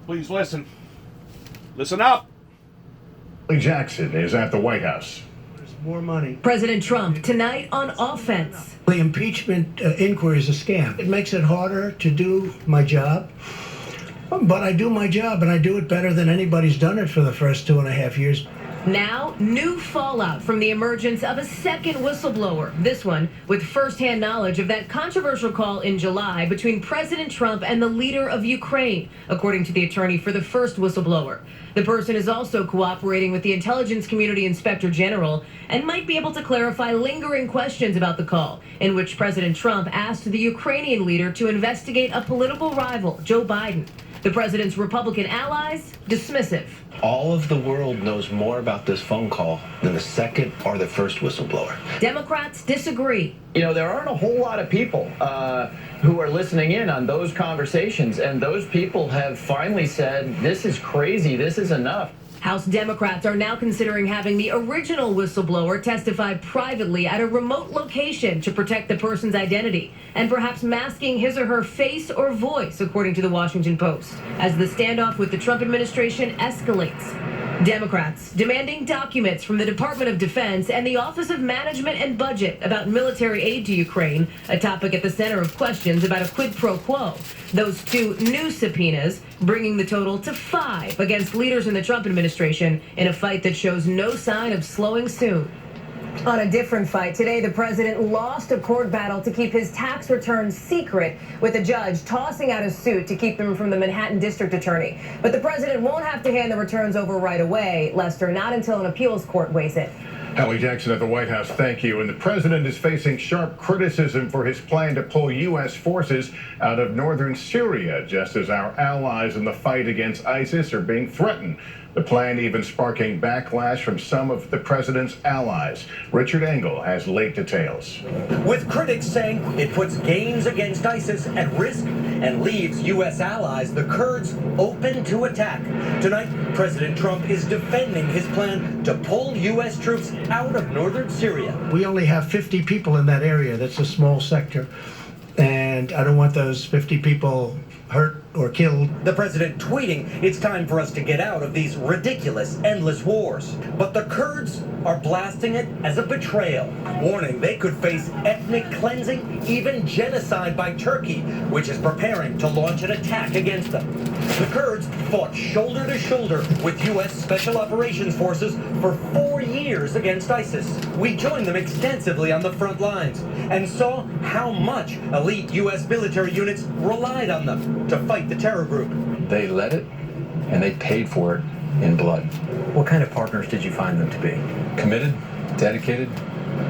Please listen. Listen up. Jackson is at the White House. There's more money. President Trump tonight on offense. The impeachment inquiry is a scam. It makes it harder to do my job. But I do my job, and I do it better than anybody's done it for the first 2.5 years. Now, new fallout from the emergence of a second whistleblower. This one with firsthand knowledge of that controversial call in July between President Trump and the leader of Ukraine, according to the attorney for the first whistleblower. The person is also cooperating with the Intelligence Community Inspector General and might be able to clarify lingering questions about the call, in which President Trump asked the Ukrainian leader to investigate a political rival, Joe Biden. The president's Republican allies, dismissive. All of the world knows more about this phone call than the second or the first whistleblower. Democrats disagree. You know, there aren't a whole lot of people who are listening in on those conversations, and those people have finally said, this is crazy, this is enough. House Democrats are now considering having the original whistleblower testify privately at a remote location to protect the person's identity and perhaps masking his or her face or voice, according to the Washington Post, as the standoff with the Trump administration escalates. Democrats demanding documents from the Department of Defense and the Office of Management and Budget about military aid to Ukraine, a topic at the center of questions about a quid pro quo. Those two new subpoenas bringing the total to 5 against leaders in the Trump administration in a fight that shows no sign of slowing soon. On a different fight, today the president lost a court battle to keep his tax returns secret, with a judge tossing out his suit to keep them from the Manhattan district attorney. But the president won't have to hand the returns over right away, Lester, not until an appeals court weighs it. Hallie Jackson at the White House, thank you. And the president is facing sharp criticism for his plan to pull U.S. forces out of northern Syria, just as our allies in the fight against ISIS are being threatened. The plan even sparking backlash from some of the president's allies. Richard Engel has late details. With critics saying it puts gains against ISIS at risk and leaves U.S. allies, the Kurds, open to attack. Tonight, President Trump is defending his plan to pull U.S. troops out of northern Syria. We only have 50 people in that area. That's a small sector. And I don't want those 50 people hurt or killed. The president tweeting, it's time for us to get out of these ridiculous, endless wars. But the Kurds are blasting it as a betrayal, warning they could face ethnic cleansing, even genocide by Turkey, which is preparing to launch an attack against them. The Kurds fought shoulder to shoulder with U.S. Special Operations Forces for 4 years against ISIS. We joined them extensively on the front lines and saw how much elite U.S. military units relied on them to fight the terror group. They led it, and they paid for it in blood. What kind of partners did you find them to be? Committed, dedicated,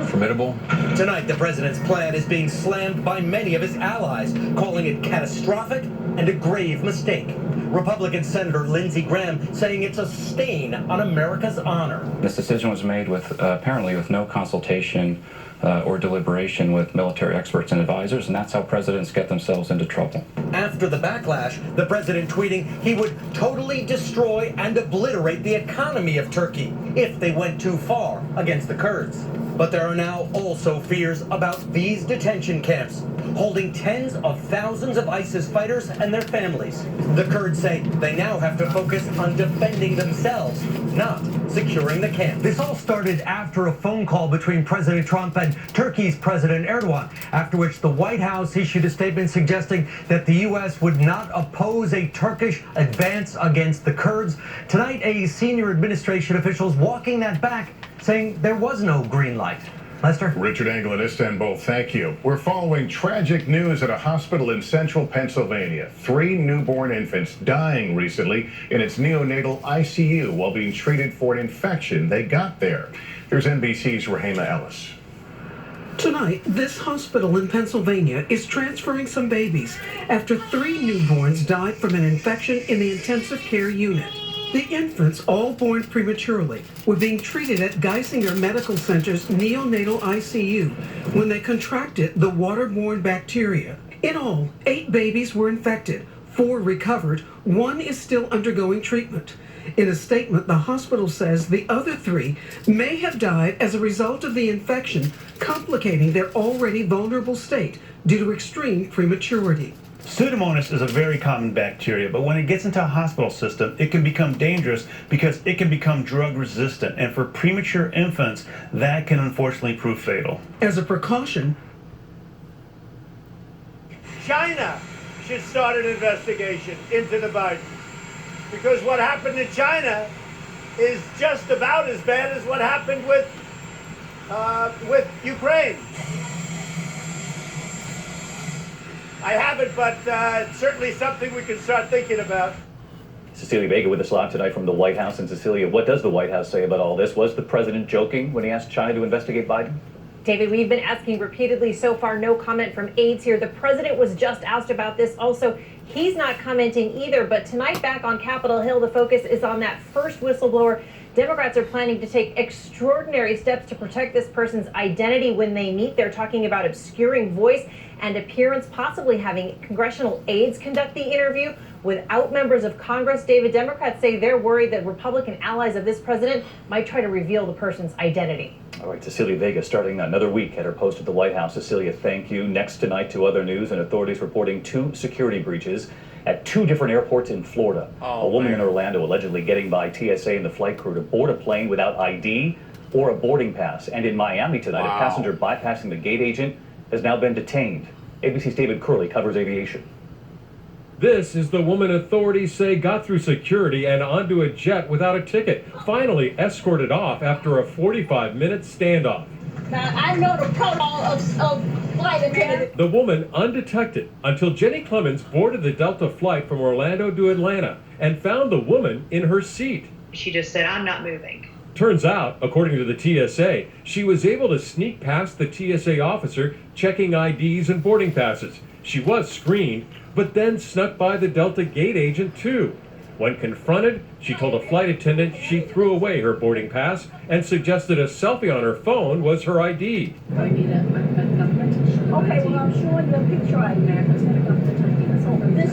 formidable. Tonight, the president's plan is being slammed by many of his allies, calling it catastrophic and a grave mistake. Republican Senator Lindsey Graham saying it's a stain on America's honor. This decision was made with apparently with no consultation or deliberation with military experts and advisors, and that's how presidents get themselves into trouble. After the backlash, the president tweeting he would totally destroy and obliterate the economy of Turkey if they went too far against the Kurds. But there are now also fears about these detention camps, holding tens of thousands of ISIS fighters and their families. The Kurds say they now have to focus on defending themselves, not securing the camp. This all started after a phone call between President Trump and Turkey's President Erdogan, after which the White House issued a statement suggesting that the U.S. would not oppose a Turkish advance against the Kurds. Tonight, a senior administration official is walking that back, saying there was no green light. Lester? Richard Engel in Istanbul, thank you. We're following tragic news at a hospital in central Pennsylvania. 3 newborn infants dying recently in its neonatal ICU while being treated for an infection they got there. Here's NBC's Rahema Ellis. Tonight, this hospital in Pennsylvania is transferring some babies after 3 newborns died from an infection in the intensive care unit. The infants, all born prematurely, were being treated at Geisinger Medical Center's neonatal ICU when they contracted the waterborne bacteria. In all, 8 babies were infected, 4 recovered, 1 is still undergoing treatment. In a statement, the hospital says the other 3 may have died as a result of the infection, complicating their already vulnerable state due to extreme prematurity. Pseudomonas is a very common bacteria, but when it gets into a hospital system, it can become dangerous because it can become drug resistant. And for premature infants, that can unfortunately prove fatal. As a precaution, China should start an investigation into the Biden. Because what happened in China is just about as bad as what happened with Ukraine. I haven't, but it's certainly something we can start thinking about. Cecilia Vega with us live tonight from the White House. And Cecilia, what does the White House say about all this? Was the president joking when he asked China to investigate Biden? David, we've been asking repeatedly so far, no comment from aides here. The president was just asked about this. Also, he's not commenting either. But tonight back on Capitol Hill, the focus is on that first whistleblower. Democrats are planning to take extraordinary steps to protect this person's identity when they meet. They're talking about obscuring voice and appearance, possibly having congressional aides conduct the interview without members of Congress. David, Democrats say they're worried that Republican allies of this president might try to reveal the person's identity. All right, Cecilia Vega starting another week at her post at the White House. Cecilia, thank you. Next tonight to other news, and authorities reporting 2 security breaches at 2 different airports in Florida. A woman in Orlando allegedly getting by TSA and the flight crew to board a plane without ID or a boarding pass. And in Miami tonight, a passenger bypassing the gate agent has now been detained. ABC's David Curley covers aviation. This is the woman authorities say got through security and onto a jet without a ticket, finally escorted off after a 45-minute standoff. Now, I know the protocol of flight attendant. The woman undetected until Jenny Clemens boarded the Delta flight from Orlando to Atlanta and found the woman in her seat. She just said, I'm not moving. Turns out, according to the TSA, she was able to sneak past the TSA officer checking IDs and boarding passes. She was screened, but then snuck by the Delta gate agent too. When confronted, she told a flight attendant she threw away her boarding pass and suggested a selfie on her phone was her ID. I need a okay, well, I'm showing you a picture right now. This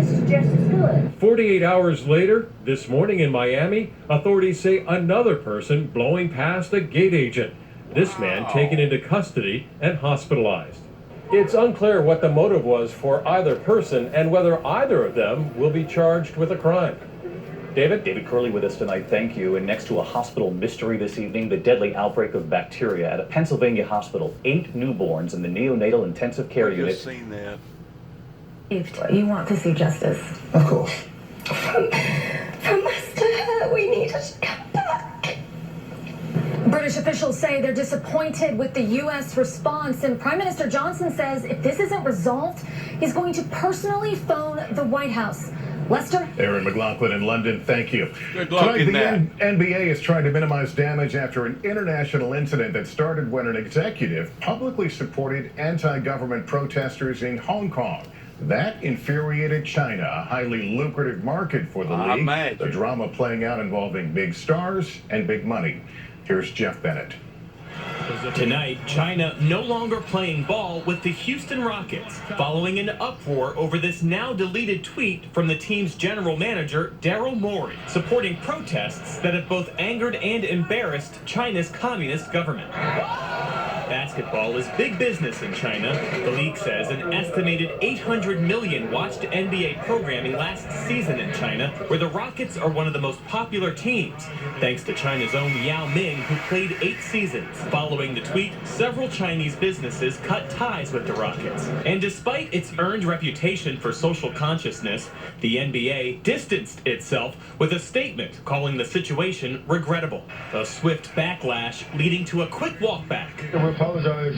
is just as good. 48 hours later, this morning in Miami, authorities say another person blowing past a gate agent. This man taken into custody and hospitalized. It's unclear what the motive was for either person and whether either of them will be charged with a crime. David Curley with us tonight, thank you. And next to a hospital mystery this evening, the deadly outbreak of bacteria at a Pennsylvania hospital. 8 newborns in the neonatal intensive care unit. Just seen that. If you want to see justice. Of course. From us to her, we need her to come back. British officials say they're disappointed with the U.S. response, and Prime Minister Johnson says if this isn't resolved, he's going to personally phone the White House. Lester? Aaron McLaughlin in London, thank you. Good luck in that. NBA is trying to minimize damage after an international incident that started when an executive publicly supported anti-government protesters in Hong Kong. That infuriated China, a highly lucrative market for the league. Imagine. The drama playing out involving big stars and big money. Here's Jeff Bennett. Tonight, China no longer playing ball with the Houston Rockets, following an uproar over this now deleted tweet from the team's general manager, Daryl Morey, supporting protests that have both angered and embarrassed China's communist government. Basketball is big business in China. The league says an estimated 800 million watched NBA programming last season in China, where the Rockets are one of the most popular teams, thanks to China's own Yao Ming, who played 8 seasons. Following the tweet, several Chinese businesses cut ties with the Rockets. And despite its earned reputation for social consciousness, the NBA distanced itself with a statement calling the situation regrettable. A swift backlash leading to a quick walk back. We apologize.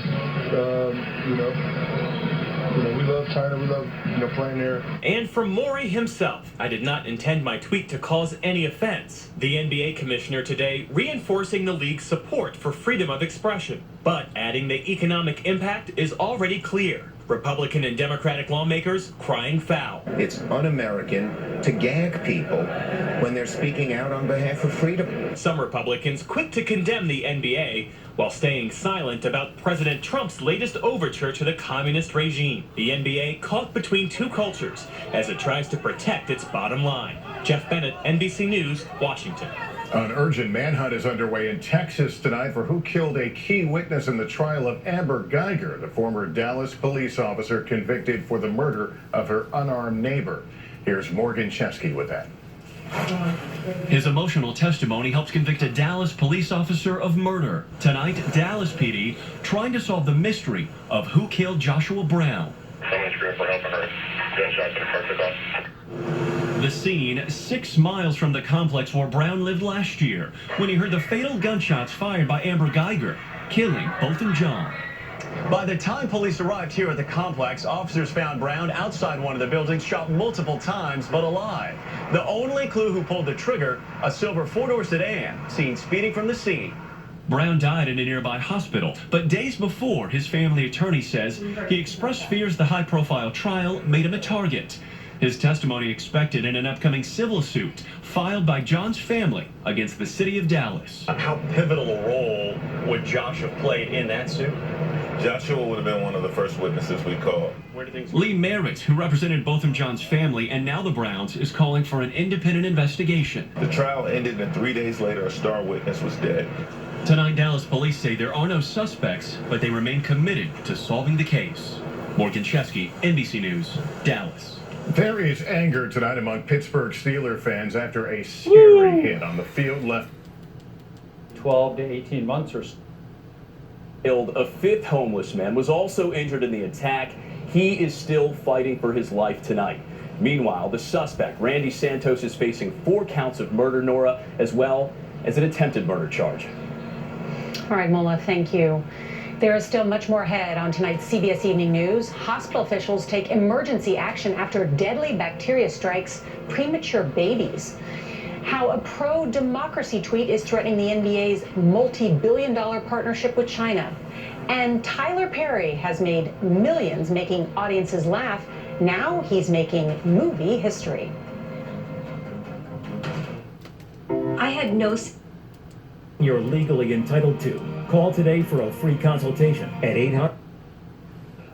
We love China. We love playing there. And from Morey himself, I did not intend my tweet to cause any offense. The NBA commissioner today reinforcing the league's support for freedom of expression, but adding the economic impact is already clear. Republican and Democratic lawmakers crying foul. It's un-American to gag people when they're speaking out on behalf of freedom. Some Republicans quick to condemn the NBA while staying silent about President Trump's latest overture to the communist regime. The NBA caught between two cultures as it tries to protect its bottom line. Jeff Bennett, NBC News, Washington. An urgent manhunt is underway in Texas tonight for who killed a key witness in the trial of Amber Geiger, the former Dallas police officer convicted for the murder of her unarmed neighbor. Here's Morgan Chesky with that. His emotional testimony helps convict a Dallas police officer of murder. Tonight, Dallas PD trying to solve the mystery of who killed Joshua Brown. Someone screamed for help and heard gunshots in the car took off. The scene 6 miles from the complex where Brown lived last year when he heard the fatal gunshots fired by Amber Geiger, killing both and John. By the time police arrived here at the complex, officers found Brown outside one of the buildings, shot multiple times, but alive. The only clue who pulled the trigger, a silver 4-door sedan seen speeding from the scene. Brown died in a nearby hospital, but days before, his family attorney says he expressed fears the high-profile trial made him a target. His testimony expected in an upcoming civil suit filed by John's family against the city of Dallas. How pivotal a role would Josh have played in that suit? Joshua would have been one of the first witnesses we called. Lee Merritt, who represented both of John's family and now the Browns, is calling for an independent investigation. The trial ended and 3 days later a star witness was dead. Tonight, Dallas police say there are no suspects, but they remain committed to solving the case. Morgan Chesky, NBC News, Dallas. There is anger tonight among Pittsburgh Steelers fans after a scary hit on the field left 12 to 18 months or so. A fifth homeless man was also injured in the attack. He is still fighting for his life tonight. Meanwhile, the suspect, Randy Santos, is facing 4 counts of murder, Nora, as well as an attempted murder charge. All right, Mola, thank you. There is still much more ahead on tonight's CBS Evening News. Hospital officials take emergency action after deadly bacteria strikes premature babies. How a pro-democracy tweet is threatening the NBA's multi-billion-dollar partnership with China. And Tyler Perry has made millions making audiences laugh. Now he's making movie history. I had no... You're legally entitled to. Call today for a free consultation at 800.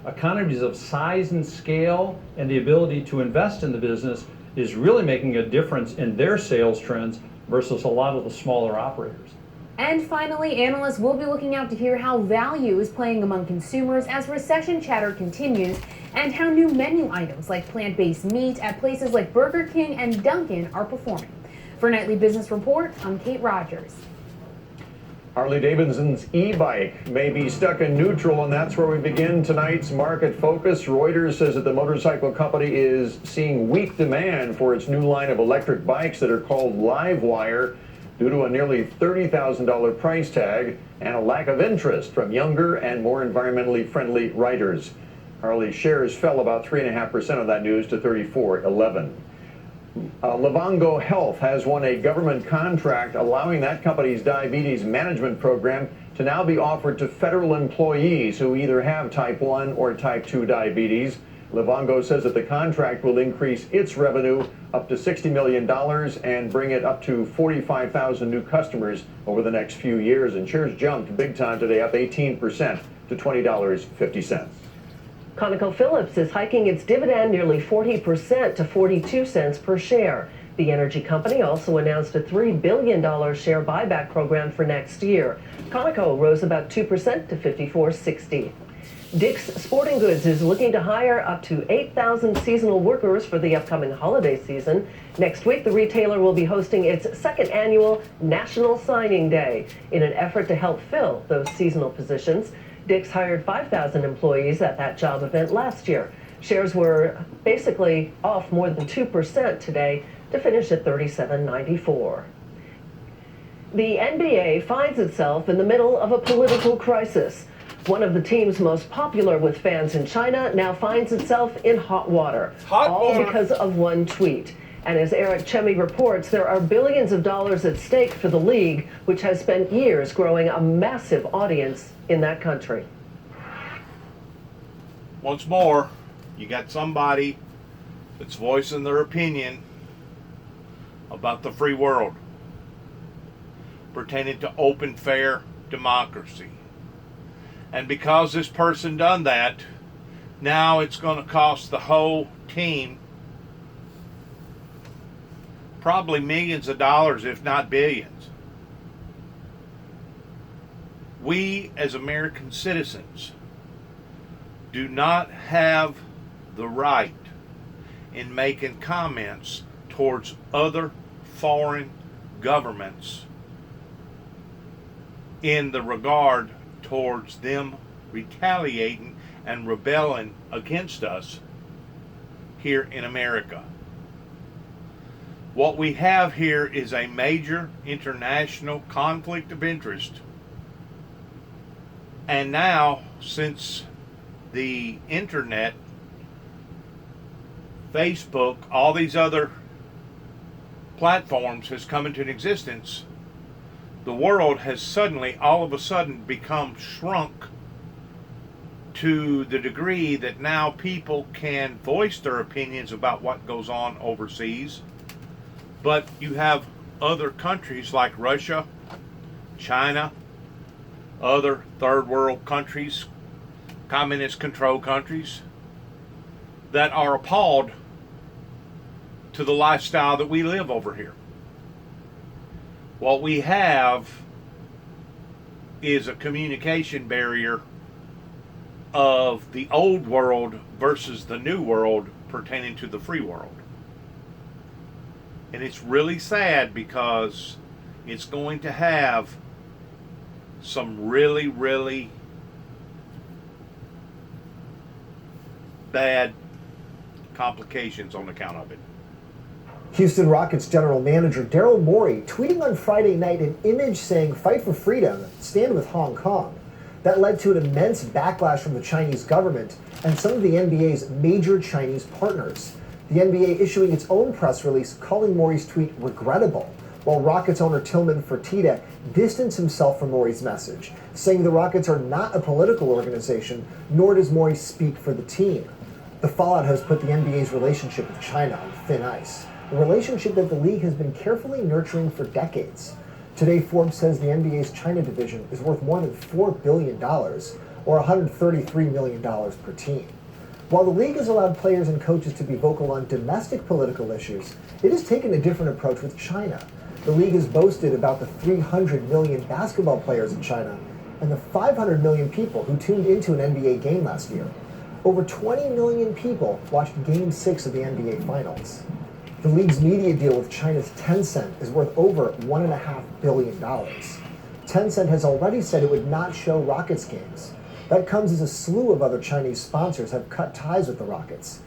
Economies of size and scale and the ability to invest in the business is really making a difference in their sales trends versus a lot of the smaller operators. And finally, analysts will be looking out to hear how value is playing among consumers as recession chatter continues, and how new menu items like plant-based meat at places like Burger King and Dunkin' are performing. For Nightly Business Report, I'm Kate Rogers. Harley-Davidson's e-bike may be stuck in neutral, and that's where we begin tonight's market focus. Reuters says that the motorcycle company is seeing weak demand for its new line of electric bikes that are called Livewire due to a nearly $30,000 price tag and a lack of interest from younger and more environmentally friendly riders. Harley shares fell about 3.5% on that news to 34.11. Livongo Health has won a government contract allowing that company's diabetes management program to now be offered to federal employees who either have type 1 or type 2 diabetes. Livongo says that the contract will increase its revenue up to $60 million and bring it up to 45,000 new customers over the next few years. And shares jumped big time today, up 18% to $20.50. ConocoPhillips is hiking its dividend nearly 40% to 42 cents per share. The energy company also announced a $3 billion share buyback program for next year. Conoco rose about 2% to $54.60. Dick's Sporting Goods is looking to hire up to 8,000 seasonal workers for the upcoming holiday season. Next week, the retailer will be hosting its second annual National Signing Day in an effort to help fill those seasonal positions. Dick's hired 5,000 employees at that job event last year. Shares were basically off more than 2% today to finish at $37.94. The NBA finds itself in the middle of a political crisis. One of the teams most popular with fans in China now finds itself in hot water. All because of one tweet. And as Eric Chemi reports, there are billions of dollars at stake for the league, which has spent years growing a massive audience in that country. Once more, you got somebody that's voicing their opinion about the free world pertaining to open, fair democracy. And because this person done that, now it's going to cost the whole team probably millions of dollars, if not billions. we as American citizens do not have the right in making comments towards other foreign governments in the regard towards them retaliating and rebelling against us here in America. What we have here is a major international conflict of interest. And now, since the internet, Facebook, all these other platforms has come into existence, the world has suddenly, all of a sudden, become shrunk to the degree that now people can voice their opinions about what goes on overseas. But you have other countries like Russia, China, other third world countries, communist controlled countries, that are appalled to the lifestyle that we live over here. What we have is a communication barrier of the old world versus the new world pertaining to the free world. And it's really sad because it's going to have some really, really bad complications on account of it. Houston Rockets general manager Daryl Morey tweeting on Friday night an image saying, "Fight for freedom, stand with Hong Kong." That led to an immense backlash from the Chinese government and some of the NBA's major Chinese partners. The NBA issuing its own press release calling Morey's tweet regrettable, while Rockets owner Tillman Fertitta distanced himself from Morey's message, saying the Rockets are not a political organization, nor does Morey speak for the team. The fallout has put the NBA's relationship with China on thin ice, a relationship that the league has been carefully nurturing for decades. Today, Forbes says the NBA's China division is worth more than $4 billion, or $133 million per team. While the league has allowed players and coaches to be vocal on domestic political issues, it has taken a different approach with China. The league has boasted about the 300 million basketball players in China and the 500 million people who tuned into an NBA game last year. Over 20 million people watched Game 6 of the NBA Finals. The league's media deal with China's Tencent is worth over $1.5 billion. Tencent has already said it would not show Rockets games. That comes as a slew of other Chinese sponsors have cut ties with the Rockets.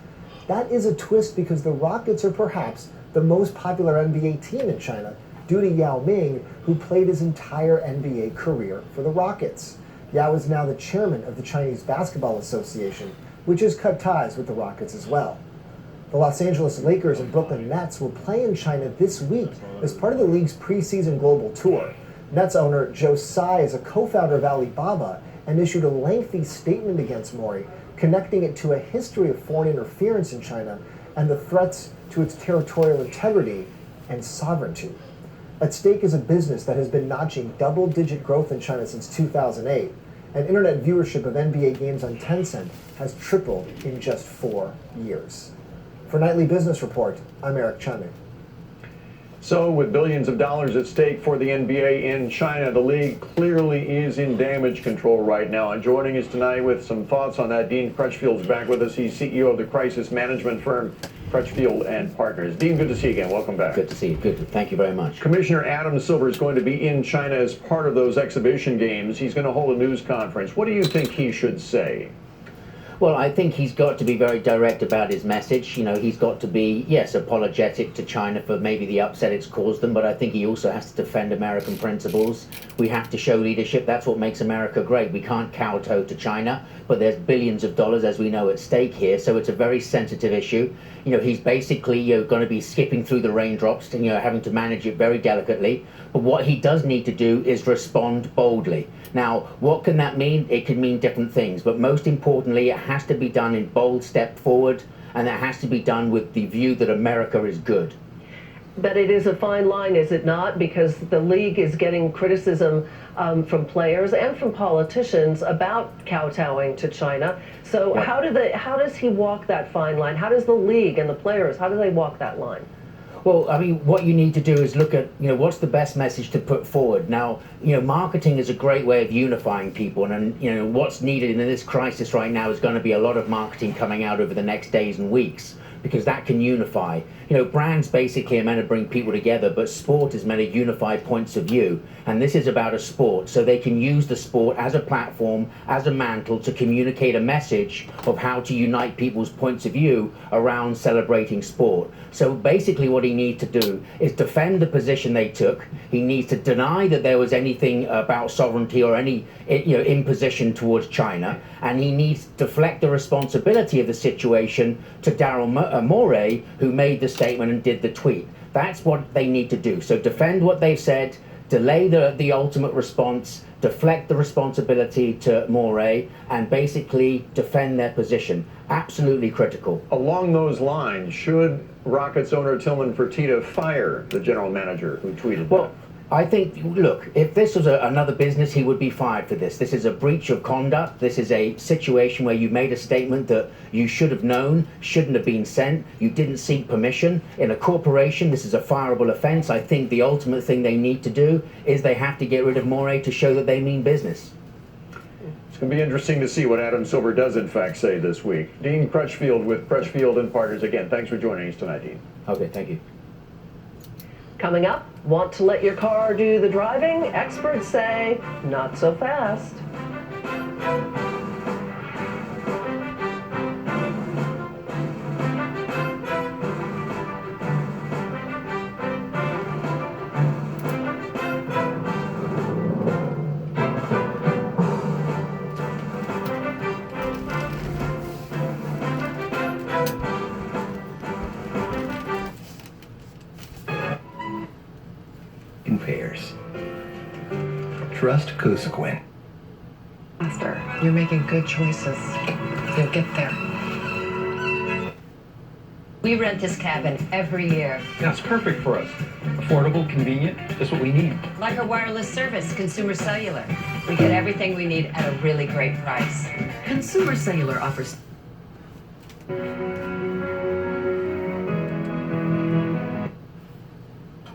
That is a twist because the Rockets are perhaps the most popular NBA team in China due to Yao Ming, who played his entire NBA career for the Rockets. Yao is now the chairman of the Chinese Basketball Association, which has cut ties with the Rockets as well. The Los Angeles Lakers and Brooklyn Nets will play in China this week as part of the league's preseason global tour. Nets owner Joe Tsai is a co-founder of Alibaba and issued a lengthy statement against Morey, connecting it to a history of foreign interference in China and the threats to its territorial integrity and sovereignty. At stake is a business that has been notching double-digit growth in China since 2008, and internet viewership of NBA games on Tencent has tripled in just 4 years. For Nightly Business Report, I'm Eric Chummy. So, with billions of dollars at stake for the NBA in China, the league clearly is in damage control right now. And joining us tonight with some thoughts on that, Dean Crutchfield's back with us. He's CEO of the crisis management firm Crutchfield and Partners. Dean, good to see you again. Welcome back. Good to see you. Good. Thank you very much. Commissioner Adam Silver is going to be in China as part of those exhibition games. He's going to hold a news conference. What do you think he should say? Well, I think he's got to be very direct about his message. You know, he's got to be, yes, apologetic to China for maybe the upset it's caused them, but I think he also has to defend American principles. We have to show leadership. That's what makes America great. We can't kowtow to China, but there's billions of dollars, as we know, at stake here, so it's a very sensitive issue. You know, he's basically going to be skipping through the raindrops, and, having to manage it very delicately. But what he does need to do is respond boldly. Now, what can that mean? It can mean different things, but most importantly, it has to be done in bold step forward, and that has to be done with the view that America is good. But it is a fine line, is it not? Because the league is getting criticism from players and from politicians about kowtowing to China. So how does he walk that fine line? How does the league and the players, how do they walk that line? Well, I mean, what you need to do is look at, what's the best message to put forward. Now, marketing is a great way of unifying people, and what's needed in this crisis right now is going to be a lot of marketing coming out over the next days and weeks, because that can unify. Brands basically are meant to bring people together, but sport is meant to unify points of view. And this is about a sport, so they can use the sport as a platform, as a mantle to communicate a message of how to unite people's points of view around celebrating sport. So basically what he needs to do is defend the position they took. He needs to deny that there was anything about sovereignty or any imposition towards China, and he needs to deflect the responsibility of the situation to Daryl Morey, who made the statement and did the tweet. That's what they need to do. So defend what they've said, delay the ultimate response, deflect the responsibility to Morey, and basically defend their position. Absolutely critical. Along those lines, should Rockets owner Tillman Fertitta fire the general manager who tweeted that? I think, look, if this was another business, he would be fired for this. This is a breach of conduct. This is a situation where you made a statement that you should have known, shouldn't have been sent. You didn't seek permission. In a corporation, this is a fireable offense. I think the ultimate thing they need to do is they have to get rid of Morey to show that they mean business. It's going to be interesting to see what Adam Silver does, in fact, say this week. Dean Crutchfield with Crutchfield and Partners. Again, thanks for joining us tonight, Dean. Okay, thank you. Coming up, want to let your car do the driving? Experts say not so fast. In pairs. Trust Cosequin. Master, you're making good choices. You'll get there. We rent this cabin every year. That's perfect for us. Affordable, convenient, just what we need. Like our wireless service, Consumer Cellular. We get everything we need at a really great price. Consumer Cellular offers.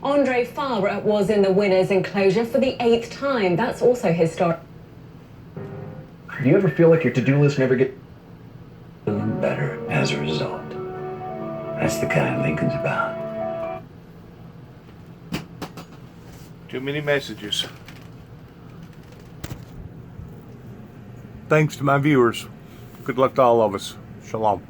Andre Farr was in the winner's enclosure for the 8th time. That's also historic. Do you ever feel like your to-do list never gets better as a result? That's the kind Lincoln's about. Too many messages. Thanks to my viewers. Good luck to all of us. Shalom.